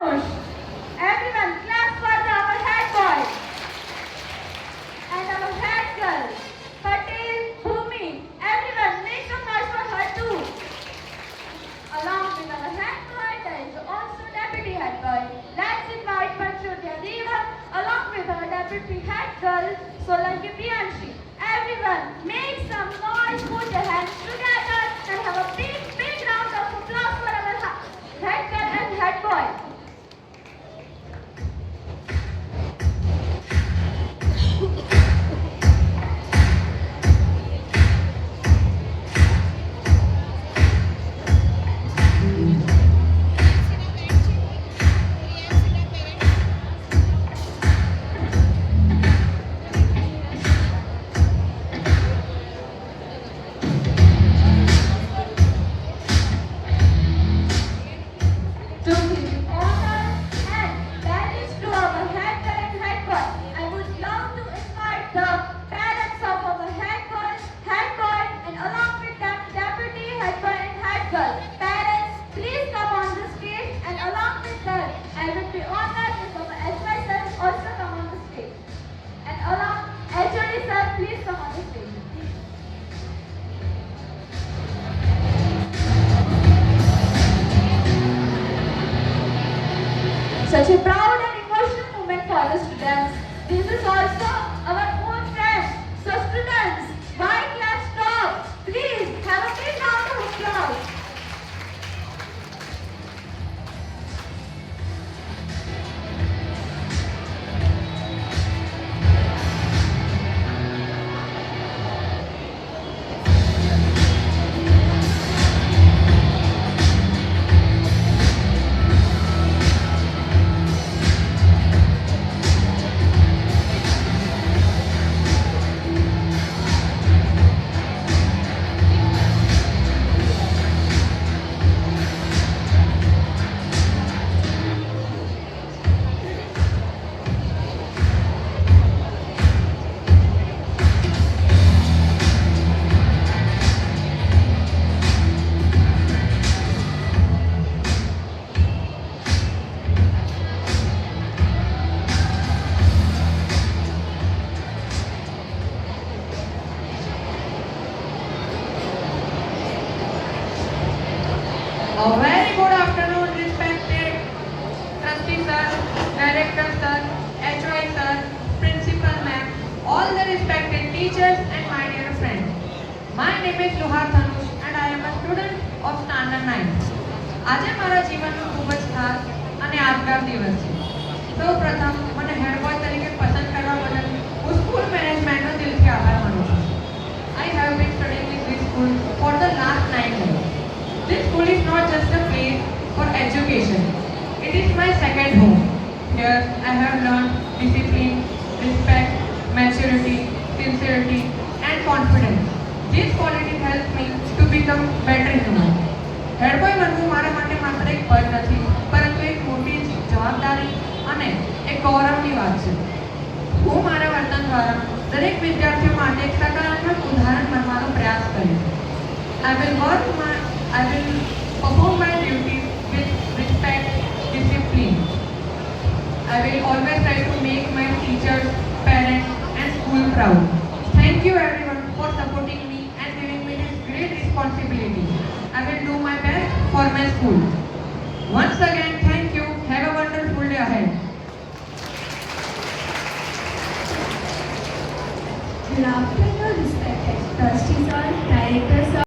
Everyone, clap for our head boy and our head girl, Patel Bhumi. Everyone, make some noise for her too. Along with our head boy, there is also deputy head boy. Let's invite Panchotya Deva along with our deputy head girl, Solanki Priyanshi. Everyone, make some noise, put your hands together and have a big, big round of applause for our head girl and head boy. To give honor and balance to our head girl and head boy, I would love to invite the parents of our head boy, and along with them, deputy head boy and head girl. Parents, please come on the stage, and along with them, I would be honored if our HY sir also come on the stage. And along HOD sir, please come on the stage. Such a proud and emotional moment for the students. This is also our own friends. So students, why class stop? Please have a big round of applause. A very good afternoon, respected trustee sir, director sir, HOI sir, principal ma'am, all the respected teachers and my dear friends. My name is Luhar Dhanush and I am a student of standard 9. આજે મારા જીવનનો ખૂબ જ ખાસ અને યાદગાર દિવસ છે. સૌપ્રથમ મને હેડ બોય તરીકે પસંદ કરવા બદલ હું સ્કૂલ મેનેજમેન્ટનો દિલથી આભાર માનું છું. I have been studying in this school for the last 9 years. This school is not just a place for education. It is my second home. Here I have learned discipline, respect, maturity, sincerity and confidence. These qualities help me to become better human. Head boy બનવું મારા માટે માત્ર એક પદ નથી, પરંતુ એક મોટી જવાબદારી અને એક ગૌરવની વાત છે. હું મારા વર્તન દ્વારા દરેક વિદ્યાર્થીઓ માટે એક સકારાત્મક ઉદાહરણ બનવાનો પ્રયાસ કરીશ. I will perform my duties with respect, discipline. I will always try to make my teachers, parents and school proud. Thank you everyone for supporting me and giving me this great responsibility. I will do my best for my school. Once again, thank you. Have a wonderful day ahead. Good afternoon, respected trustees, director